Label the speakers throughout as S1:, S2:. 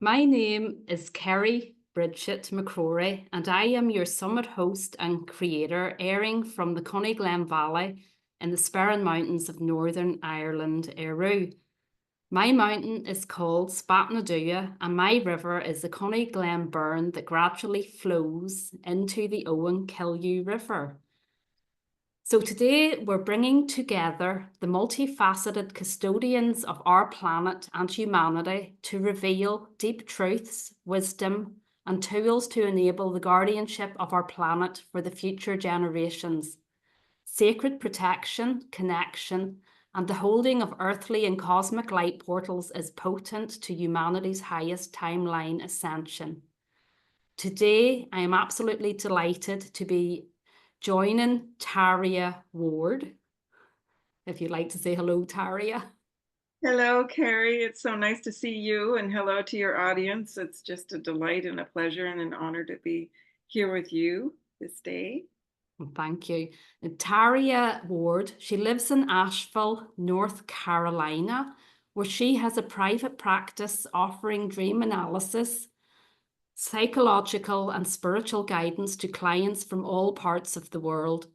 S1: My name is Kerry Bridget McCrory, and I am your summit host and creator, airing from the Coney Valley in the Sperrin Mountains of Northern Ireland, Eru. My mountain is called Spatnaduagh, and my river is the Coney Burn that gradually flows into the Owen Killiu River. So today we're bringing together the multifaceted custodians of our planet and humanity to reveal deep truths, wisdom, and tools to enable the guardianship of our planet for the future generations. Sacred protection, connection, and the holding of earthly and cosmic light portals is potent to humanity's highest timeline ascension. Today, I am absolutely delighted to be joining Tayria Ward. If you'd like to say hello, Tayria.
S2: Hello, Carrie. It's so nice to see you, and hello to your audience. It's just a delight and a pleasure and an honor to be here with you this day.
S1: Thank you. Tayria Ward, she lives in Asheville, North Carolina, where she has a private practice offering dream analysis, psychological and spiritual guidance to clients from all parts of the world.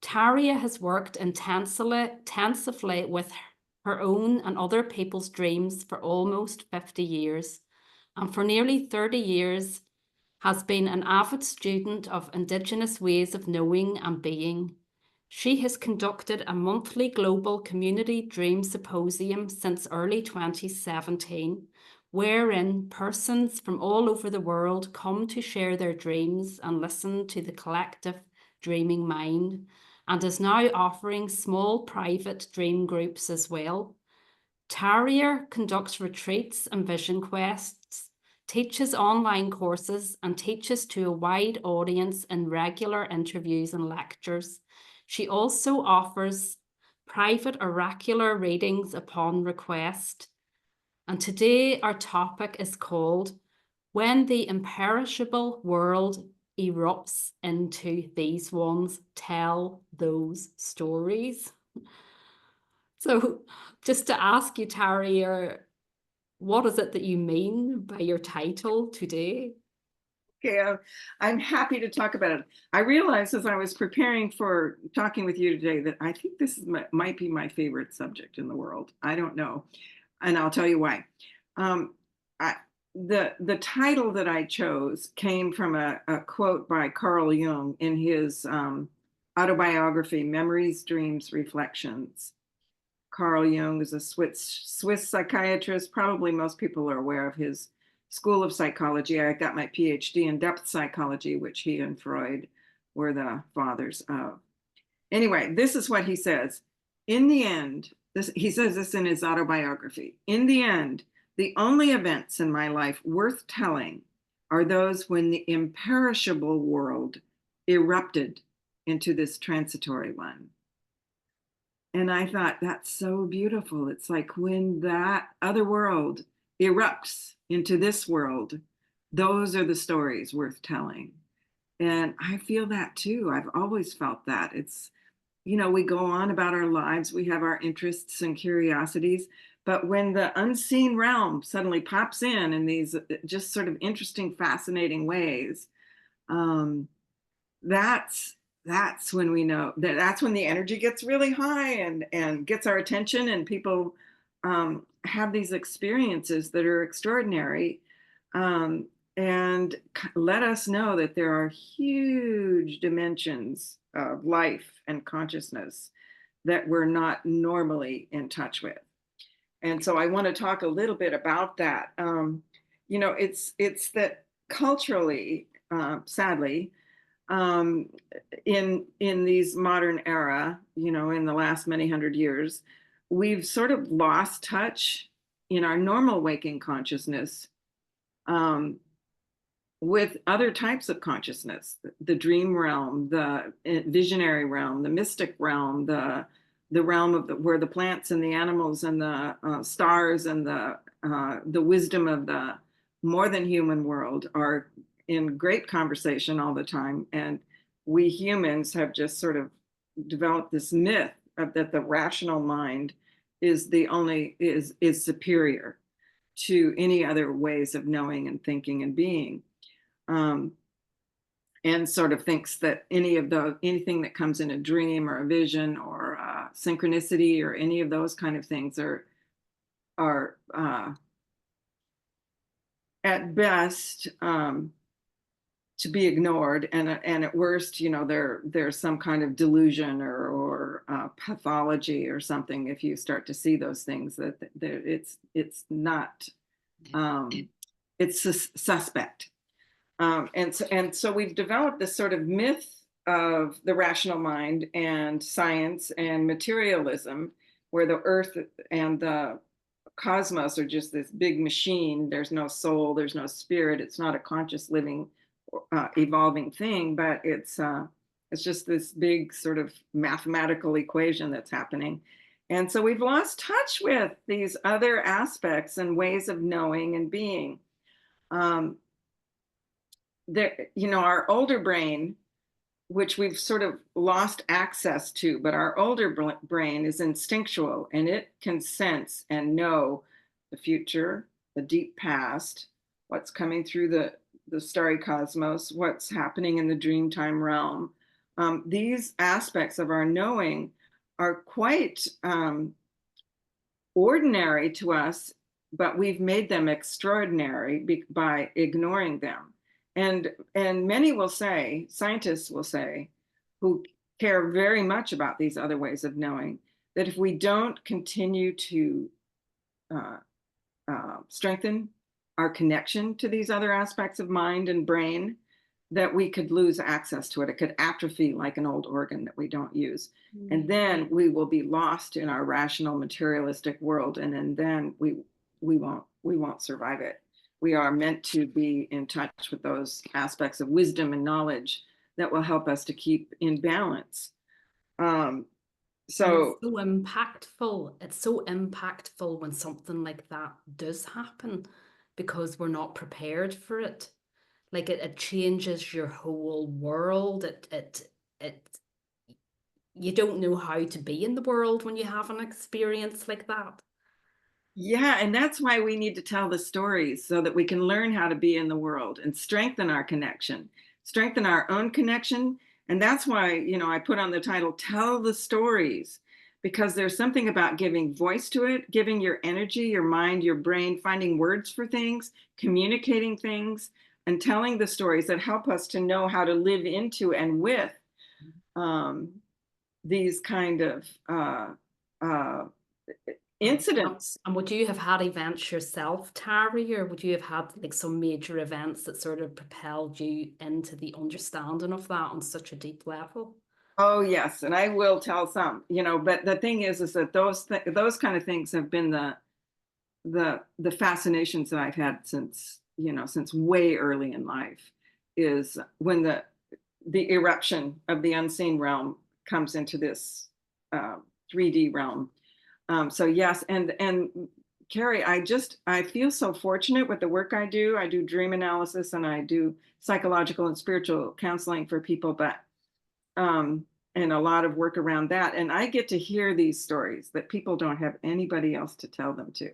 S1: Tayria has worked intensively with her own and other people's dreams for almost 50 years, and for nearly 30 years has been an avid student of Indigenous ways of knowing and being. She has conducted a monthly global community dream symposium since early 2017, wherein persons from all over the world come to share their dreams and listen to the collective dreaming mind, and is now offering small private dream groups as well. Tayria conducts retreats and vision quests, teaches online courses, and teaches to a wide audience in regular interviews and lectures. She also offers private oracular readings upon request. And today our topic is called When the Imperishable World Erupts into These Ones, Tell Those Stories. So just to ask you, Tayria, what is it that you mean by your title today?
S2: Okay, I'm happy to talk about it. I realized as I was preparing for talking with you today that I think this might be my favorite subject in the world. I don't know, and I'll tell you why. Um, I, the title that I chose came from a quote by Carl Jung in his autobiography, Memories, Dreams, Reflections. Carl Jung is a Swiss psychiatrist. Probably most people are aware of his school of psychology. I got my PhD in depth psychology, which he and Freud were the fathers of. Anyway, this is what he says. In the end, he says this in his autobiography. In the end, the only events in my life worth telling are those when the imperishable world erupted into this transitory one. And I thought, that's so beautiful. It's like when that other world erupts into this world, those are the stories worth telling. And I feel that too. I've always felt that. It's, we go on about our lives, we have our interests and curiosities, but when the unseen realm suddenly pops in these just sort of interesting, fascinating ways, that's when we know that's when the energy gets really high and gets our attention, and people have these experiences that are extraordinary, and let us know that there are huge dimensions of life and consciousness that we're not normally in touch with. And so I want to talk a little bit about that. It's that culturally, sadly, in these modern era, in the last many hundred years, we've sort of lost touch in our normal waking consciousness with other types of consciousness, the dream realm, the visionary realm, the mystic realm, the realm of where the plants and the animals and the stars and the wisdom of the more than human world are in great conversation all the time. And we humans have just sort of developed this myth of that the rational mind is superior to any other ways of knowing and thinking and being. And sort of thinks that anything that comes in a dream or a vision or synchronicity or any of those kind of things are at best to be ignored, and at worst, there's some kind of delusion or pathology or something. If you start to see those things, that it's not, it's suspect. And so we've developed this sort of myth of the rational mind and science and materialism, where the earth and the cosmos are just this big machine. There's no soul, there's no spirit. It's not a conscious living, evolving thing, but it's just this big sort of mathematical equation that's happening. And so we've lost touch with these other aspects and ways of knowing and being. Our older brain, which we've sort of lost access to, but our older brain is instinctual, and it can sense and know the future, the deep past, what's coming through the starry cosmos, what's happening in the dreamtime realm. These aspects of our knowing are quite ordinary to us, but we've made them extraordinary by ignoring them. And many will say, scientists will say, who care very much about these other ways of knowing, that if we don't continue to strengthen our connection to these other aspects of mind and brain, that we could lose access to it. It could atrophy like an old organ that we don't use. Mm-hmm. And then we will be lost in our rational materialistic world. And then we won't survive it. We are meant to be in touch with those aspects of wisdom and knowledge that will help us to keep in balance.
S1: So it's so impactful. It's so impactful when something like that does happen, because we're not prepared for it. Like it changes your whole world. You don't know how to be in the world when you have an experience like that.
S2: Yeah, and that's why we need to tell the stories, so that we can learn how to be in the world and strengthen our connection, strengthen our own connection. And that's why, I put on the title, Tell the Stories, because there's something about giving voice to it, giving your energy, your mind, your brain, finding words for things, communicating things, and telling the stories that help us to know how to live into and with these kind of incidents.
S1: And would you have had events yourself, Tayria, or would you have had like some major events that sort of propelled you into the understanding of that on such a deep level?
S2: Oh yes, and I will tell some, but the thing is that those kind of things have been the fascinations that I've had since way early in life, is when the eruption of the unseen realm comes into this 3D realm. So yes, and Carrie, I feel so fortunate with the work I do. I do dream analysis and I do psychological and spiritual counseling for people, but and a lot of work around that. And I get to hear these stories that people don't have anybody else to tell them to.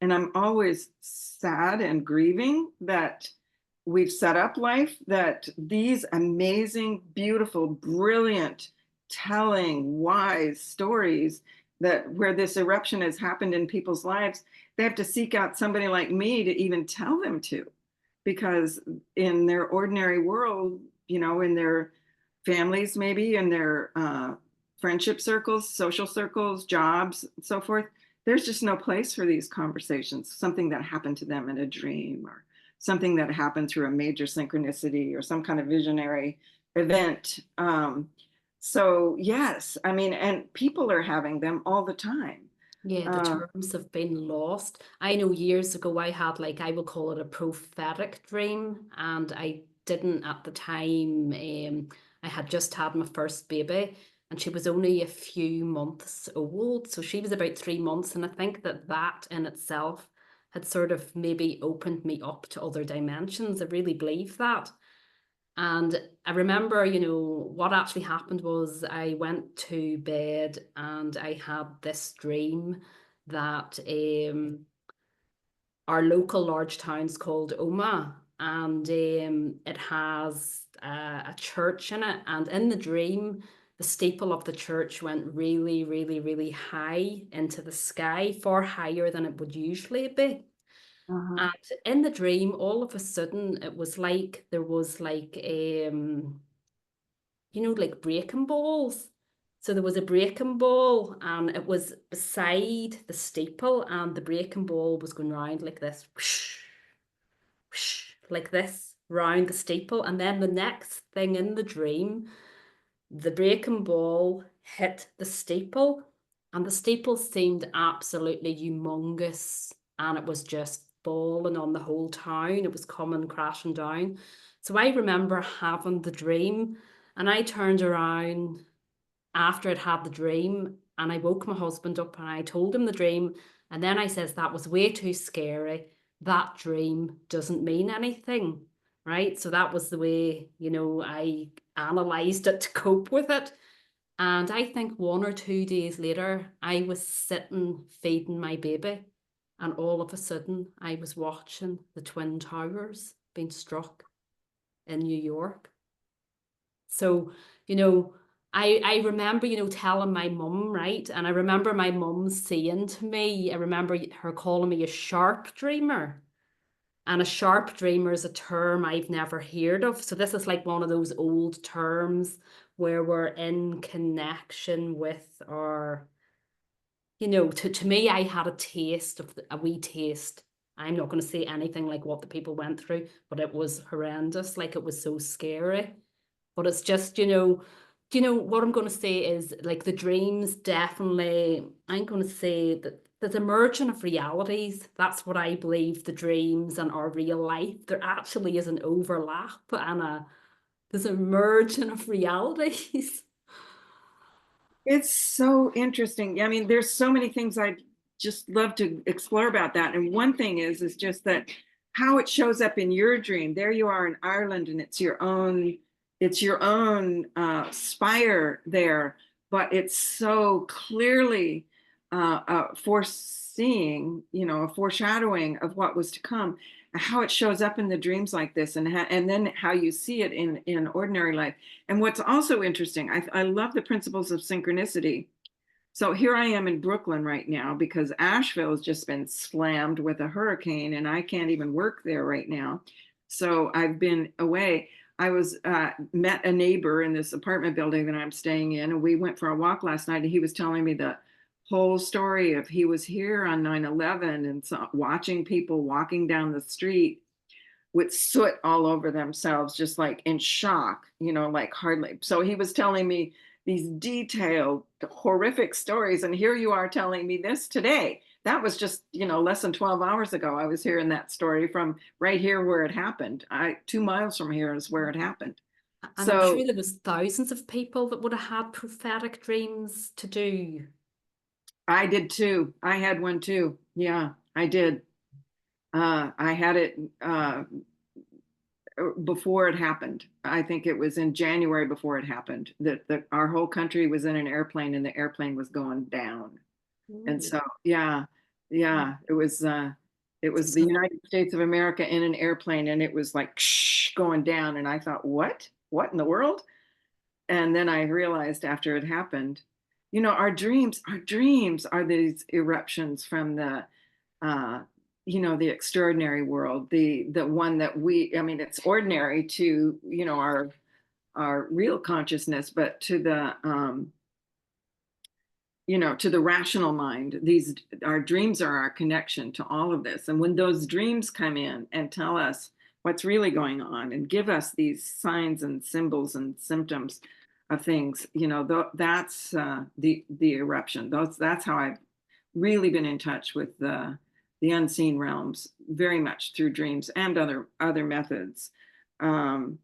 S2: And I'm always sad and grieving that we've set up life, that these amazing, beautiful, brilliant, telling, wise stories, that where this eruption has happened in people's lives, they have to seek out somebody like me to even tell them to, because in their ordinary world, in their families, maybe in their friendship circles, social circles, jobs, and so forth, there's just no place for these conversations. Something that happened to them in a dream, or something that happened through a major synchronicity, or some kind of visionary event. So yes, and people are having them all the time.
S1: Yeah, the terms have been lost. I know years ago I had, like, I would call it a prophetic dream, and I didn't at the time. I had just had my first baby, and she was only a few months old. So she was about 3 months. And I think that in itself had sort of maybe opened me up to other dimensions. I really believe that. And I remember, what actually happened was I went to bed and I had this dream that our local large town's called Oma, and it has a church in it. And in the dream, the steeple of the church went really, really, really high into the sky, far higher than it would usually be.
S2: Uh-huh.
S1: And in the dream, all of a sudden, it was like there was like like breaking balls. So there was a breaking ball, and it was beside the steeple, and the breaking ball was going round like this, whoosh, whoosh, like this, round the steeple. And then the next thing in the dream, the breaking ball hit the steeple, and the steeple seemed absolutely humongous, and it was just falling on the whole town. It was coming crashing down. So I remember having the dream, and I turned around after I'd had the dream, and I woke my husband up and I told him the dream. And then I says, that was way too scary. That dream doesn't mean anything. Right. So that was the way, I analysed it to cope with it. And I think 1 or 2 days later, I was sitting feeding my baby. And all of a sudden, I was watching the Twin Towers being struck in New York. So, I remember, telling my mum, right? And I remember my mum saying to me, I remember her calling me a sharp dreamer. And a sharp dreamer is a term I've never heard of. So this is like one of those old terms where we're in connection with our, to me, I had a wee taste. I'm not going to say anything like what the people went through, but it was horrendous. Like, it was so scary. But it's just, what I'm going to say is, like, the dreams definitely, I'm going to say that there's a merging of realities. That's what I believe, the dreams and our real life. There actually is an overlap, and there's a merging of realities.
S2: It's so interesting. I mean, there's so many things I'd just love to explore about that. And one thing is just that how it shows up in your dream. There you are in Ireland, and it's your own spire there, but it's so clearly foreseeing, a foreshadowing of what was to come. How it shows up in the dreams like this, and then how you see it in ordinary life. And what's also interesting, I love the principles of synchronicity. So here I am in Brooklyn right now because Asheville has just been slammed with a hurricane, and I can't even work there right now. So I've been away. I was met a neighbor in this apartment building that I'm staying in, and we went for a walk last night, and he was telling me the whole story of he was here on 9/11 and watching people walking down the street with soot all over themselves, just like in shock, like hardly. So he was telling me these detailed, horrific stories. And here you are telling me this today. That was just, less than 12 hours ago. I was hearing that story from right here where it happened. 2 miles from here is where it happened.
S1: And I'm
S2: So
S1: sure there was thousands of people that would have had prophetic dreams to do.
S2: I did too. I had one too. Yeah, I did. I had it before it happened. I think it was in January before it happened that our whole country was in an airplane and the airplane was going down. And
S1: Ooh.
S2: so, yeah, it was the
S1: So,
S2: United States of America in an airplane, and it was like going down. And I thought, what in the world? And then I realized after it happened, our dreams are these eruptions from uh, the extraordinary world, the one that I mean, it's ordinary to, our real consciousness, but to the rational mind, our dreams are our connection to all of this. And when those dreams come in and tell us what's really going on and give us these signs and symbols and symptoms of things, that's the eruption. That's how I've really been in touch with the unseen realms, very much through dreams and other methods. Um,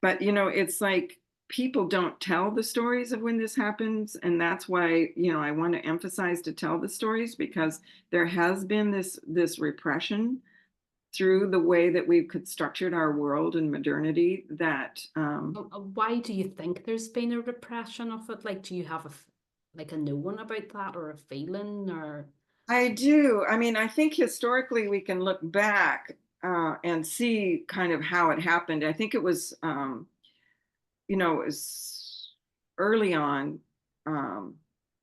S2: but it's like people don't tell the stories of when this happens, and that's why I want to emphasize to tell the stories, because there has been this repression through the way that we've constructed our world and modernity that
S1: why do you think there's been a repression of it? Like, do you have like a knowing about that, or a feeling, or?
S2: I do. I mean, I think historically we can look back and see kind of how it happened. I think it was, it was early on. Um,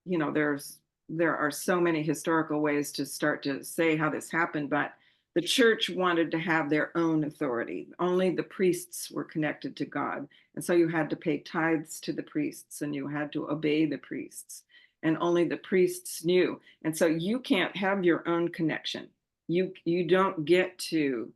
S2: you know, there are so many historical ways to start to say how this happened, but the church wanted to have their own authority. Only the priests were connected to God, and so you had to pay tithes to the priests, and you had to obey the priests, and only the priests knew. And so you can't have your own connection. You don't get to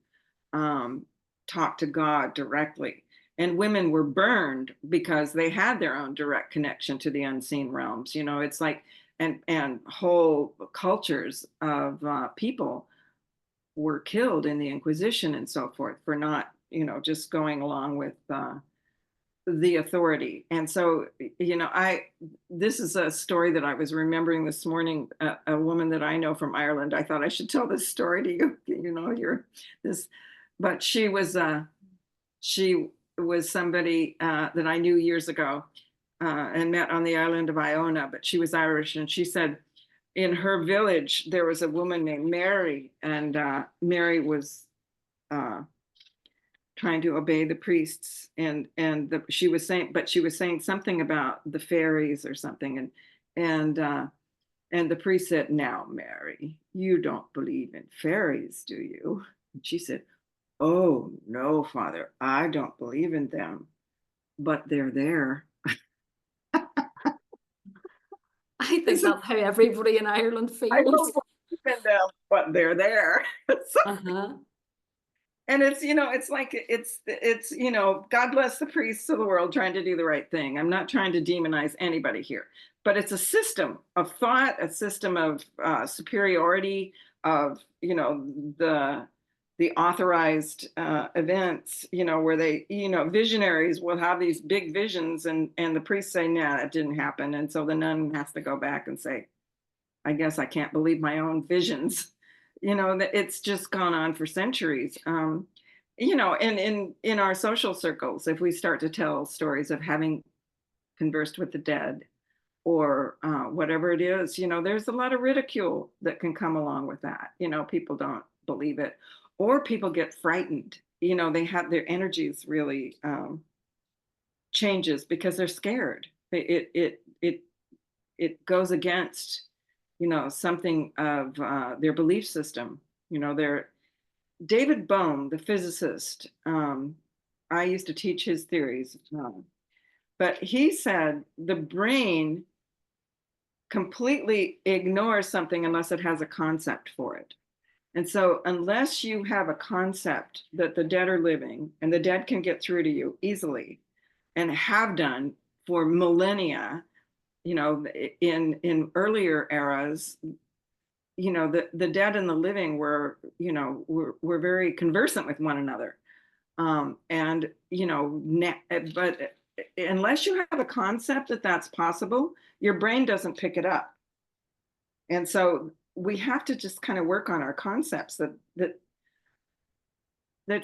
S2: um, talk to God directly. And women were burned because they had their own direct connection to the unseen realms. You know, it's like, and whole cultures of people were killed in the Inquisition and so forth for not, just going along with the authority. And so, this is a story that I was remembering this morning. A woman that I know from Ireland. I thought I should tell this story to you. You're this, but she was somebody that I knew years ago and met on the island of Iona. But she was Irish, and she said in her village there was a woman named Mary, and Mary was uh, trying to obey the priests, she was saying something about the fairies or something, and the priest said, "Now, Mary, you don't believe in fairies, do you?" And she said, "Oh no, Father, I don't believe in them, but they're there."
S1: I think that's how everybody in Ireland
S2: I don't
S1: feels.
S2: believe in them, but they're there. So,
S1: Uh-huh.
S2: and it's like God bless the priests of the world trying to do the right thing. I'm not trying to demonize anybody here, but it's a system of thought, a system of superiority, of the authorized events, where they, visionaries will have these big visions, and the priests say, "Nah, it didn't happen," and so the nun has to go back and say, "I guess I can't believe my own visions." That it's just gone on for centuries. And in our social circles, if we start to tell stories of having conversed with the dead, or whatever it is, there's a lot of ridicule that can come along with that. People don't believe it, or people get frightened. They have their energies really changes because they're scared. It goes against something of their belief system. Their David Bohm, the physicist. I used to teach his theories, but he said the brain completely ignores something unless it has a concept for it. And so, unless you have a concept that the dead are living and the dead can get through to you easily, and have done for millennia, in earlier eras, the dead and the living were very conversant with one another. And but unless you have a concept that that's possible, your brain doesn't pick it up. And so we have to just kind of work on our concepts that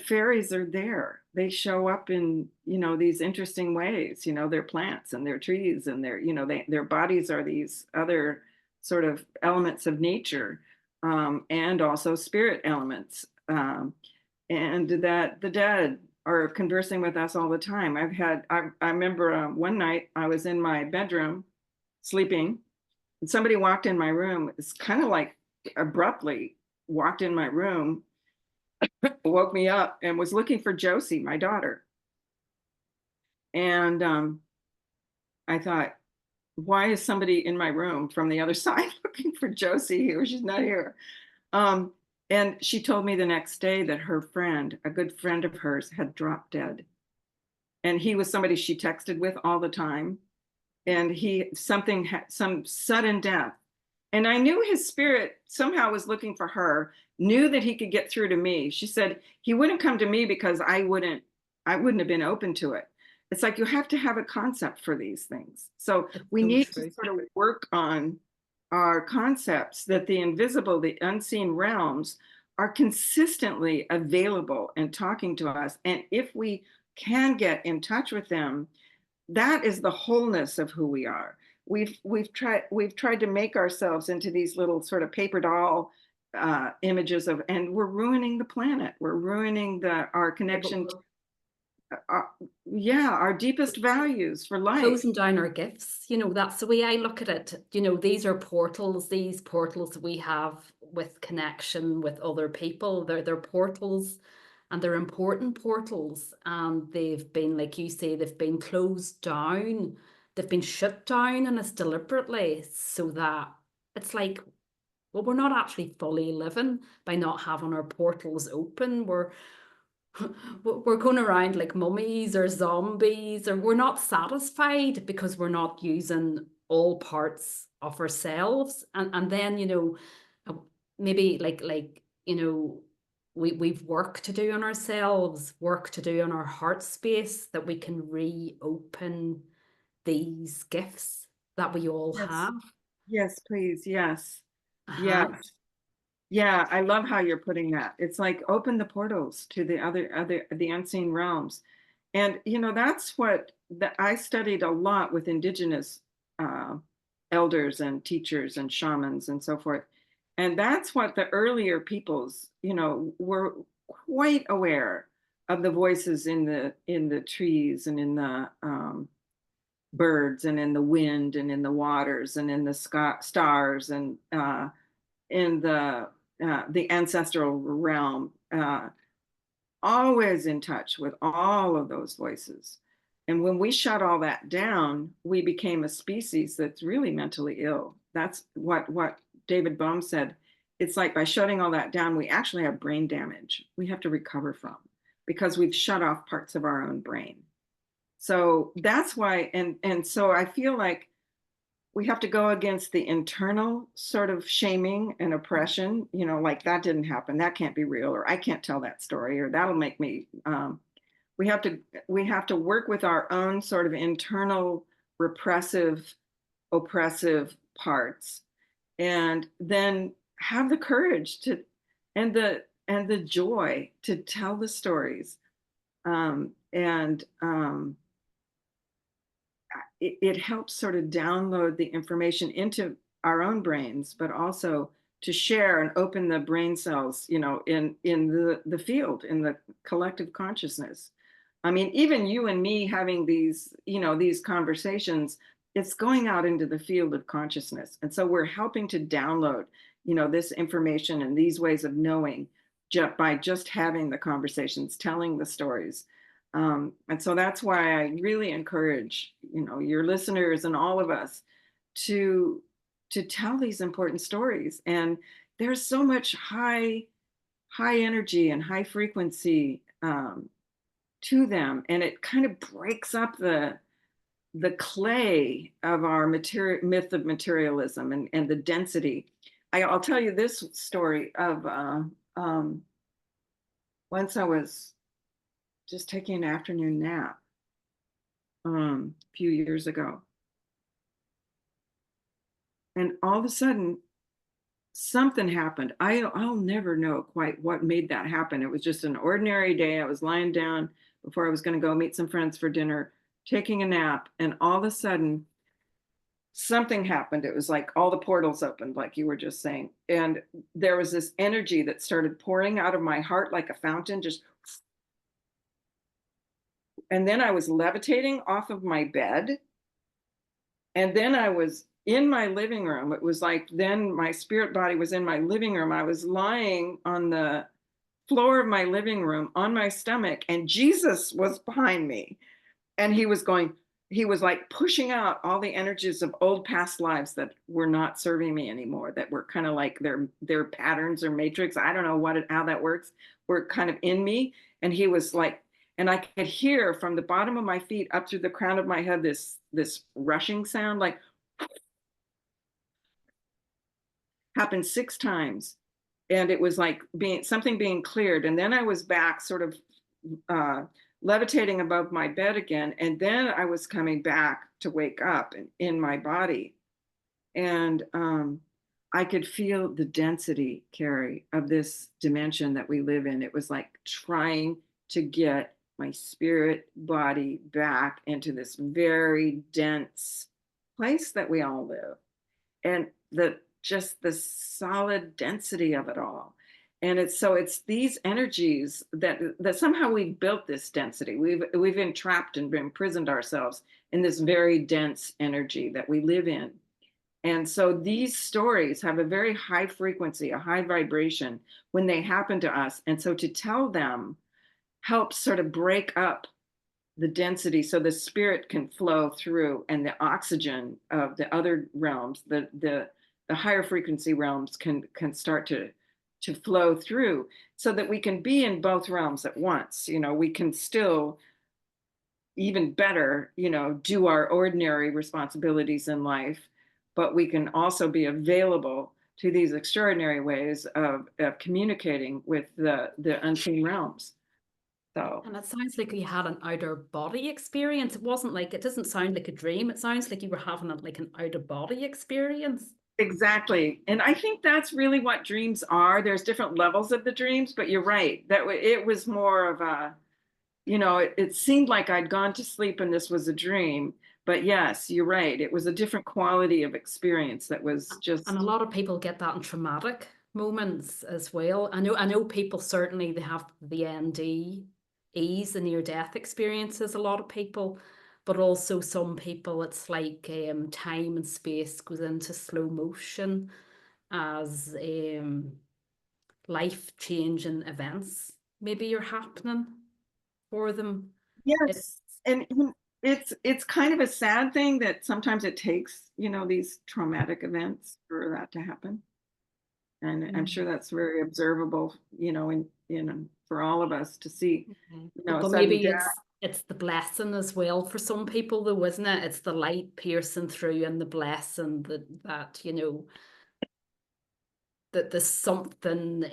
S2: fairies are there. They show up in these interesting ways. They're plants and they're trees, and their bodies are these other sort of elements of nature, and also spirit elements, and that the dead are conversing with us all the time. I remember one night I was in my bedroom sleeping, and somebody walked in my room. It's kind of like abruptly walked in my room, woke me up, and was looking for Josie, my daughter. And I thought, why is somebody in my room from the other side looking for Josie here? She's not here. Um, and she told me the next day that her friend, a good friend of hers, had dropped dead. And he was somebody she texted with all the time. And some sudden death. And I knew his spirit somehow was looking for her, knew that he could get through to me. She said he wouldn't come to me because I wouldn't have been open to it. It's like you have to have a concept for these things. So
S1: It's
S2: we
S1: so
S2: need to
S1: true.
S2: sort of work on our concepts that the invisible, the unseen realms are consistently available and talking to us. And if we can get in touch with them, that is the wholeness of who we are. we've tried to make ourselves into these little sort of paper doll images of, and we're ruining the planet. We're ruining our
S1: Yeah, but
S2: connection,
S1: we're
S2: uh, yeah, our deepest values for life.
S1: closing down our gifts. That's the way I look at it. These are portals, these portals we have with connection with other people. They're portals, and they're important portals. And they've been, like you say, they've been closed down. They've been shut down, and it's deliberately so that it's like, well, we're not actually fully living by not having our portals open. We're going around like mummies or zombies, or we're not satisfied because we're not using all parts of ourselves. And then, uh, maybe we've work to do on ourselves, work to do on our heart space, that we can reopen these gifts that we all
S2: Yes,
S1: have.
S2: yes, please, yes,
S1: Uh-huh.
S2: yes. Yeah, I love how you're putting that. It's like open the portals to the unseen realms. And that's what I studied a lot with indigenous uh, elders and teachers and shamans and so forth. And that's what the earlier peoples, were quite aware of the voices in the trees and in the birds and in the wind and in the waters and in the stars and in the ancestral realm, always in touch with all of those voices. And when we shut all that down, we became a species that's really mentally ill. That's what David Bohm said. It's like by shutting all that down, we actually have brain damage we have to recover from, because we've shut off parts of our own brain. So that's why, and so I feel like we have to go against the internal sort of shaming and oppression, like that didn't happen, that can't be real, or I can't tell that story, or that'll make me. We have to work with our own sort of internal repressive, oppressive parts, and then have the courage to, and the joy to tell the stories, and it helps sort of download the information into our own brains, but also to share and open the brain cells, in the field, in the collective consciousness. I mean, even you and me having these conversations, it's going out into the field of consciousness. And so we're helping to download, this information and these ways of knowing, by just having the conversations, telling the stories. And so that's why I really encourage, your listeners and all of us to tell these important stories. And there's so much high energy and high frequency to them, and it kind of breaks up the clay of our myth of materialism, and the density. I'll tell you this story of once I was just taking an afternoon nap, a few years ago. And all of a sudden, something happened. I'll never know quite what made that happen. It was just an ordinary day. I was lying down before I was going to go meet some friends for dinner, taking a nap. And all of a sudden, something happened. It was like all the portals opened, like you were just saying. And there was this energy that started pouring out of my heart like a fountain, just. And then I was levitating off of my bed. And then I was in my living room. It was like then my spirit body was in my living room. I was lying on the floor of my living room on my stomach, and Jesus was behind me. And he was like pushing out all the energies of old past lives that were not serving me anymore, that were kind of like their patterns or matrix. I don't know how that works, were kind of in me. And he was like, and I could hear from the bottom of my feet up through the crown of my head this rushing sound, like happened 6 times. And it was like something being cleared. And then I was back sort of levitating above my bed again. And then I was coming back to wake up in my body. And I could feel the density, Carrie, of this dimension that we live in. It was like trying to get my spirit body back into this very dense place that we all live, and the solid density of it all. And it's these energies that somehow we've built this density. We've entrapped and imprisoned ourselves in this very dense energy that we live in. And so these stories have a very high frequency, a high vibration when they happen to us. And so to tell them helps sort of break up the density so the spirit can flow through, and the oxygen of the other realms, the higher frequency realms can start to flow through, so that we can be in both realms at once. We can still even better, do our ordinary responsibilities in life, but we can also be available to these extraordinary ways of communicating with the unseen realms. So
S1: And it sounds like you had an outer body experience. It wasn't like, it doesn't sound like a dream. It sounds like you were having like an outer body experience.
S2: exactly. And I think that's really what dreams are. There's different levels of the dreams, but you're right. It was more of a, it seemed like I'd gone to sleep and this was a dream. But yes, you're right. It was a different quality of experience that was
S1: And a
S2: just,
S1: lot of people get that in traumatic moments as well. I know people certainly, they have the NDEs, the near death experiences, a lot of people, but also some people it's like time and space goes into slow motion as life changing events maybe are happening for them. It's
S2: yes. And it's kind of a sad thing that sometimes it takes, these traumatic events for that to happen. And I'm sure that's very observable, for all of us to see,
S1: okay.
S2: a
S1: But
S2: sudden
S1: maybe
S2: death.
S1: it's the blessing as well for some people though, isn't it? It's the light piercing through and the blessing that that there's something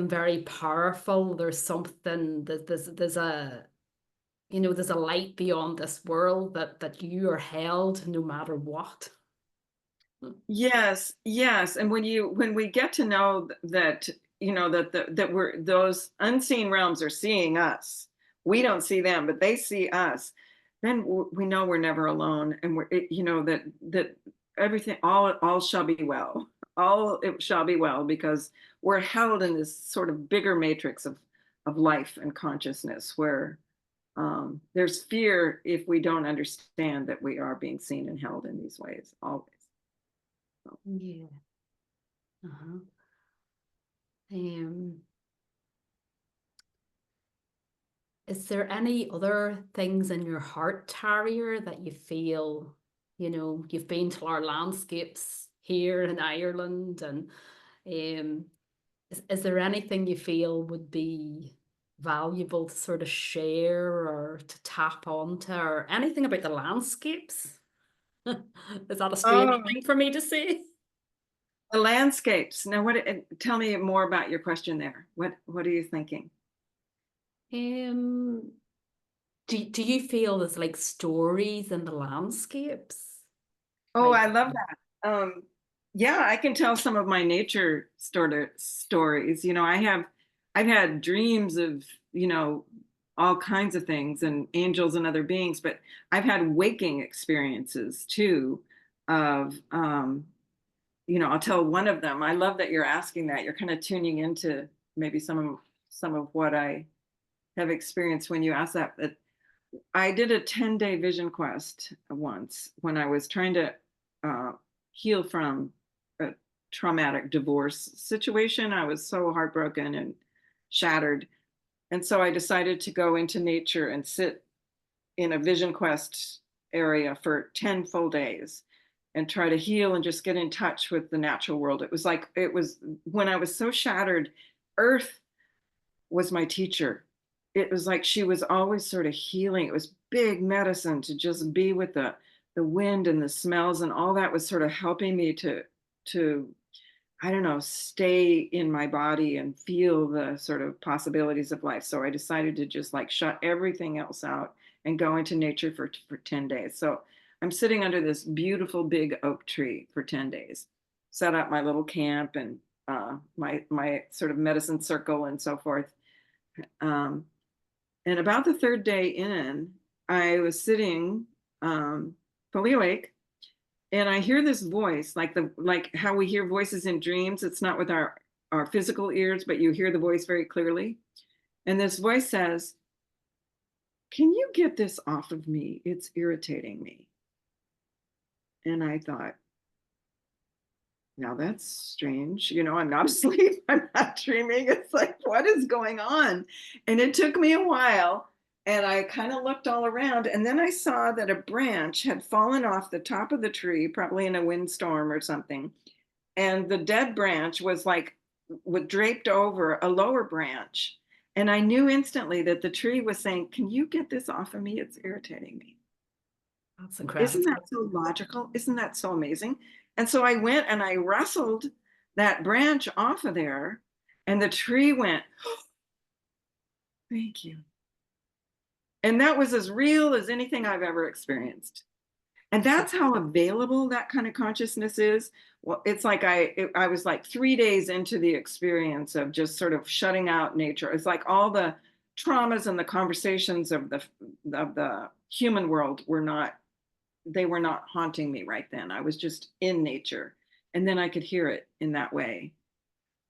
S1: very powerful. There's something that there's a light beyond this world that you are held no matter what.
S2: Yes, yes. And when we get to know that, that we're those unseen realms are seeing us, we don't see them, but they see us, then we know we're never alone, and that everything, all shall be well. All it shall be well, because we're held in this sort of bigger matrix of life and consciousness where there's fear if we don't understand that we are being seen and held in these ways always.
S1: Yeah. Uh-huh. Um, is there any other things in your heart, Tarrier, that you feel, you've been to our landscapes here in Ireland, and is there anything you feel would be valuable to sort of share or to tap onto, or anything about the landscapes? Is that a strange
S2: Oh,
S1: thing for me to say?
S2: the landscapes. Now, tell me more about your question there. What are you thinking?
S1: Um, do you feel there's like stories in the landscapes?
S2: Oh,
S1: Like,
S2: I love that. Yeah, I can tell some of my nature stories. I've had dreams of, all kinds of things and angels and other beings, but I've had waking experiences too of, I'll tell one of them. I love that you're asking that. You're kind of tuning into maybe some of what I have experienced when you ask that. But I did a 10-day vision quest once when I was trying to uh, heal from a traumatic divorce situation. I was so heartbroken and shattered. And so I decided to go into nature and sit in a vision quest area for 10 full days and try to heal and just get in touch with the natural world. It was when I was so shattered, Earth was my teacher. It was like she was always sort of healing. It was big medicine to just be with the wind and the smells, and all that was sort of helping me to I don't know, stay in my body and feel the sort of possibilities of life. So I decided to just like shut everything else out and go into nature for 10 days. So I'm sitting under this beautiful big oak tree for 10 days, set up my little camp and my sort of medicine circle and so forth. Um, and about the third day in, I was sitting fully awake, and I hear this voice, like how we hear voices in dreams. It's not with our physical ears, but you hear the voice very clearly. And this voice says, "Can you get this off of me? It's irritating me." And I thought, now that's strange. I'm not asleep. I'm not dreaming. It's like, what is going on? And it took me a while. And I kind of looked all around. And then I saw that a branch had fallen off the top of the tree, probably in a windstorm or something. And the dead branch was like draped over a lower branch. And I knew instantly that the tree was saying, "Can you get this off of me? It's irritating me."
S1: That's
S2: Isn't
S1: incredible.
S2: that so logical? Isn't that so amazing? And so I went and I wrestled that branch off of there, and the tree went, "Oh, thank you." And that was as real as anything I've ever experienced. And that's how available that kind of consciousness is. Well, it's like I was like 3 days into the experience of just sort of shutting out nature. It's like all the traumas and the conversations of the human world were not haunting me right then. I was just in nature. And then I could hear it in that way.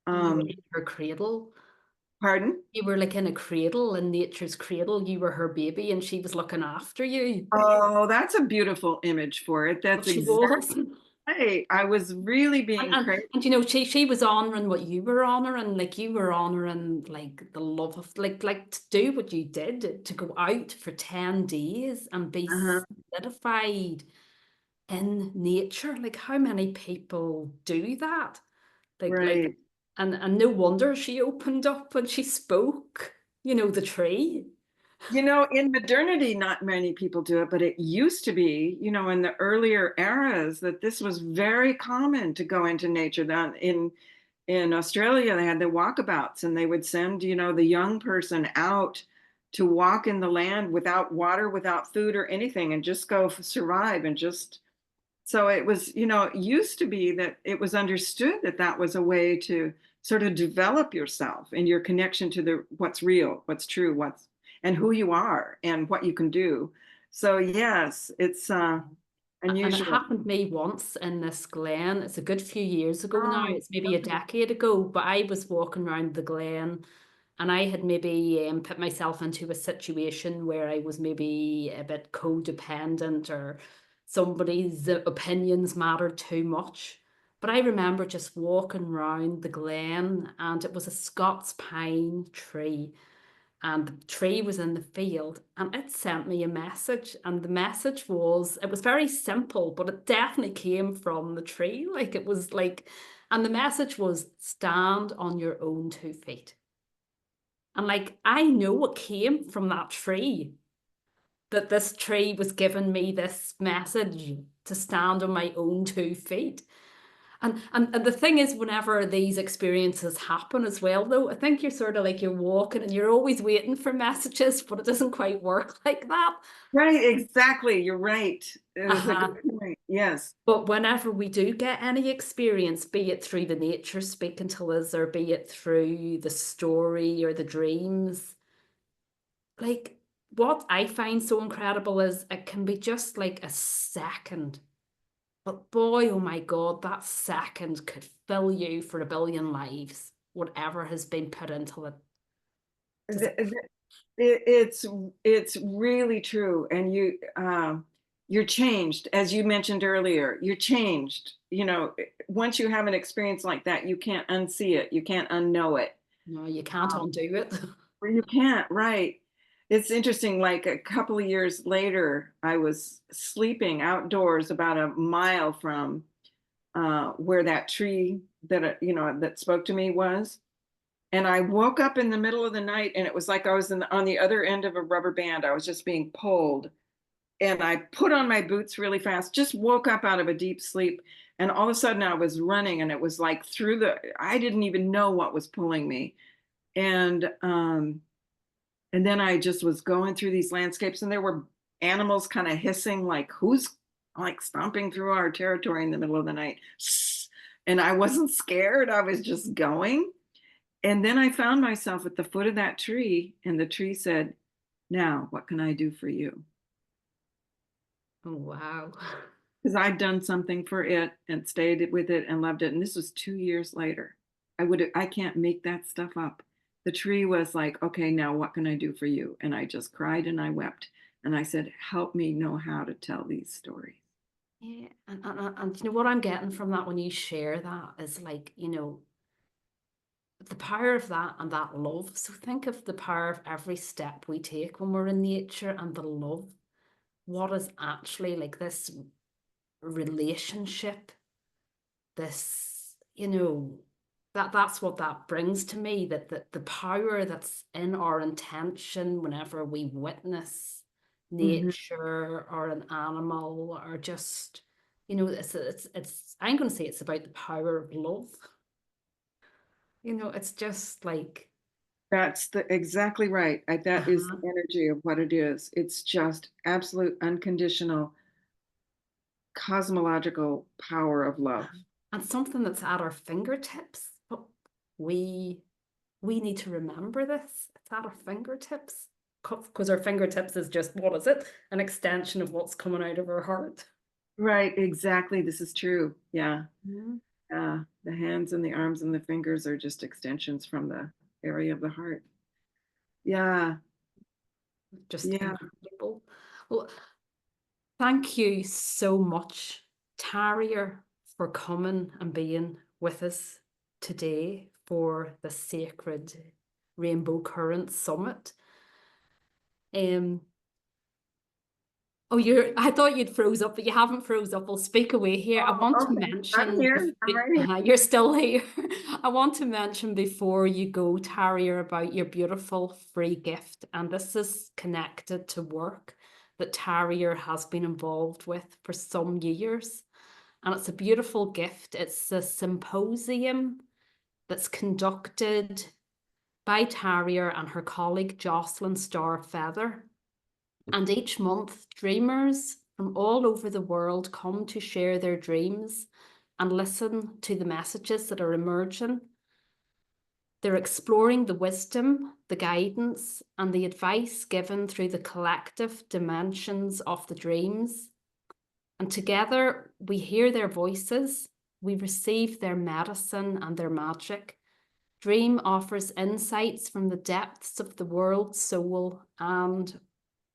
S1: You were
S2: Um,
S1: in her cradle.
S2: Pardon?
S1: You were like in a cradle, in nature's cradle. You were her baby and she was looking after you.
S2: Oh, that's a beautiful image for it.
S1: But
S2: That's
S1: she
S2: exactly
S1: was.
S2: right. I was really
S1: And,
S2: being
S1: and
S2: crazy.
S1: and you know, she was honoring what you were honoring, like you were honoring like the love of like to do what you did, to go out for 10 days and be
S2: Uh-huh.
S1: solidified in nature. Like how many people do that? Like
S2: Right.
S1: and no wonder she opened up and she spoke, the tree.
S2: In modernity, not many people do it, but it used to be, in the earlier eras, that this was very common to go into nature. That in Australia, they had the walkabouts, and they would send, the young person out to walk in the land without water, without food or anything, and just go survive and just. So it was, it used to be that it was understood that that was a way to sort of develop yourself and your connection to the what's real, what's true, what's and who you are and what you can do. So yes, it's
S1: And it
S2: unusual.
S1: happened to me once in this glen. It's a good few years ago now.
S2: Oh,
S1: It's maybe a decade ago, but I was walking around the glen and I had maybe put myself into a situation where I was maybe a bit codependent or somebody's opinions mattered too much. But I remember just walking around the glen and it was a Scots pine tree and the tree was in the field and it sent me a message, and the message was, it was very simple but it definitely came from the tree, like it was like, and the message was stand on your own 2 feet. And like I know it came from that tree, that this tree was giving me this message to stand on my own 2 feet. And the thing is, whenever these experiences happen as well, though, I think you're sort of like you're walking and you're always waiting for messages, but it doesn't quite work like that.
S2: right, exactly. You're right. It is a good
S1: Uh-huh.
S2: point. Yes.
S1: But whenever we do get any experience, be it through the nature speaking to us, or be it through the story or the dreams, like what I find so incredible is it can be just like a second. But boy, oh my God, that second could fill you for a billion lives, whatever has been put into it. Does
S2: Th-
S1: it?
S2: th- it's it's really true, and you're changed, as you mentioned earlier. You're changed. Once you have an experience like that, you can't unsee it. You can't unknow it.
S1: No, you can't
S2: Um,
S1: undo it.
S2: or you can't, right? It's interesting. Like a couple of years later, I was sleeping outdoors about a mile from where that tree that spoke to me was. And I woke up in the middle of the night, and it was like I was on the other end of a rubber band. I was just being pulled. And I put on my boots really fast, just woke up out of a deep sleep. And all of a sudden I was running, and it was like I didn't even know what was pulling me. And then I just was going through these landscapes, and there were animals kind of hissing, like, who's like stomping through our territory in the middle of the night? And I wasn't scared. I was just going. And then I found myself at the foot of that tree, and the tree said, "Now, what can I do for you?"
S1: Oh, wow.
S2: because I'd done something for it and stayed with it and loved it. And this was 2 years later. I can't make that stuff up. The tree was like, okay, now what can I do for you? And I just cried and I wept. And I said, help me know how to tell these stories.
S1: Yeah, and you know what I'm getting from that when you share that is like, the power of that and that love. So think of the power of every step we take when we're in nature and the love. What is actually like this relationship, this, that's what that brings to me, that the power that's in our intention whenever we witness
S2: Mhm.
S1: nature or an animal or just, it's I'm going to say it's about the power of love. It's just like,
S2: That's exactly right. That is
S1: uh-huh.
S2: the energy of what it is. It's just absolute unconditional cosmological power of love.
S1: And something that's at our fingertips, but we we need to remember this. It's at our fingertips because our fingertips is just, what is it? An extension of what's coming out of our heart.
S2: Right, exactly. This is true. Yeah.
S1: Mhm.
S2: The hands and the arms and the fingers are just extensions from the area of the heart. Yeah.
S1: Just
S2: Yeah.
S1: incredible. Well, thank you so much, Tarrier, for coming and being with us today for the Sacred Rainbow Current Summit. Um, Oh, I thought you'd froze up, but you haven't froze up. We'll speak away here. I
S2: Oh,
S1: want to
S2: okay. I'm
S1: mention,
S2: here. I'm right here.
S1: you're still here. I want to mention before you go, Tarrier, about your beautiful free gift. And this is connected to work that Tarrier has been involved with for some years. And it's a beautiful gift. It's a symposium that's conducted by Tarrier and her colleague Jocelyn Starr Feather. And each month, dreamers from all over the world come to share their dreams and listen to the messages that are emerging. They're exploring the wisdom, the guidance, and the advice given through the collective dimensions of the dreams. And together, we hear their voices, we receive their medicine and their magic. Dream offers insights from the depths of the world soul and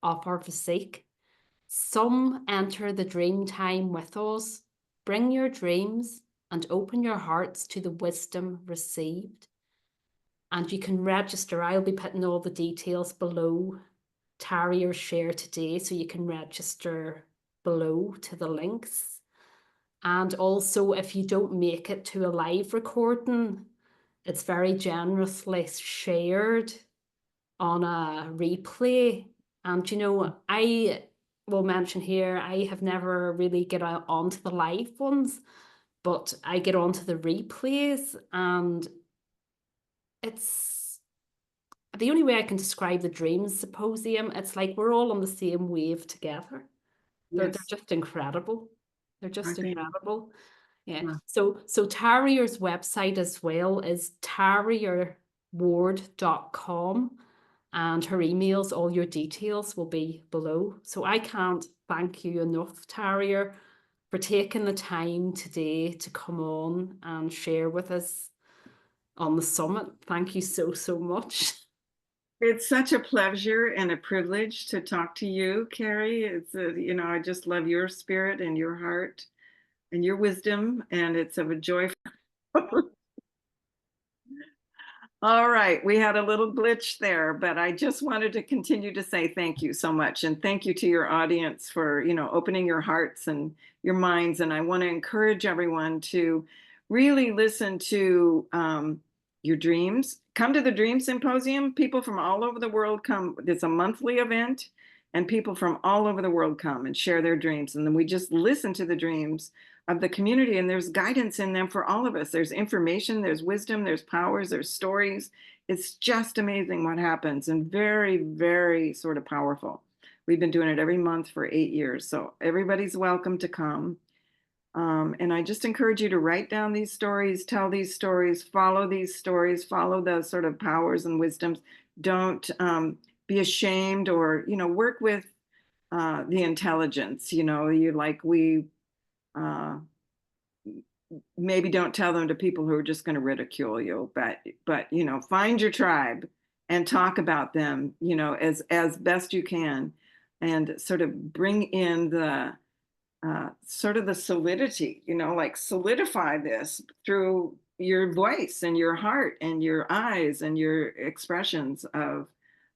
S1: of our physique. Some enter the dream time with us. Bring your dreams and open your hearts to the wisdom received. And you can register. I'll be putting all the details below Tarrier's share today, so you can register below to the links. And also, if you don't make it to a live recording, it's very generously shared on a replay. And I will mention here, I have never really get onto the live ones, but I get onto the replays, and it's the only way I can describe the Dreams Symposium. It's like we're all on the same wave together. They're
S2: Yes,
S1: just incredible. They're
S2: I
S1: just
S2: think.
S1: incredible. Yeah.
S2: Yeah.
S1: So Tarrier's website as well is tarrierward.com, and her emails, all your details will be below. So I can't thank you enough, Tarrier, for taking the time today to come on and share with us on the summit. Thank you so, so much.
S2: It's such a pleasure and a privilege to talk to you, Carrie. I just love your spirit and your heart and your wisdom, and it's of a joy. All right, we had a little glitch there, but I just wanted to continue to say thank you so much, and thank you to your audience for, opening your hearts and your minds. And I want to encourage everyone to really listen to your dreams. Come to the Dream Symposium. People from all over the world come. It's a monthly event, and people from all over the world come and share their dreams. And then we just listen to the dreams of the community, and there's guidance in them for all of us. There's information, there's wisdom, there's powers, there's stories. It's just amazing what happens, and very, very sort of powerful. We've been doing it every month for 8 years, so everybody's welcome to come. And I just encourage you to write down these stories, tell these stories, follow the sort of powers and wisdoms. Don't be ashamed, or work with the intelligence, we uh, maybe don't tell them to people who are just going to ridicule you, but find your tribe and talk about them, as best you can, and sort of bring in the sort of the solidity, like solidify this through your voice and your heart and your eyes and your expressions of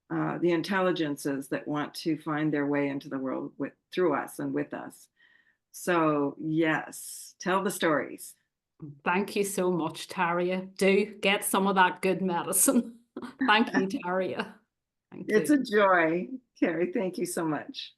S2: the intelligences that want to find their way into the world through us and with us. So yes, tell the stories.
S1: Thank you so much, Tayria. Do get some of that good medicine. Thank you, Tayria. Thank
S2: It's
S1: you.
S2: a joy, Carrie. Thank you so much.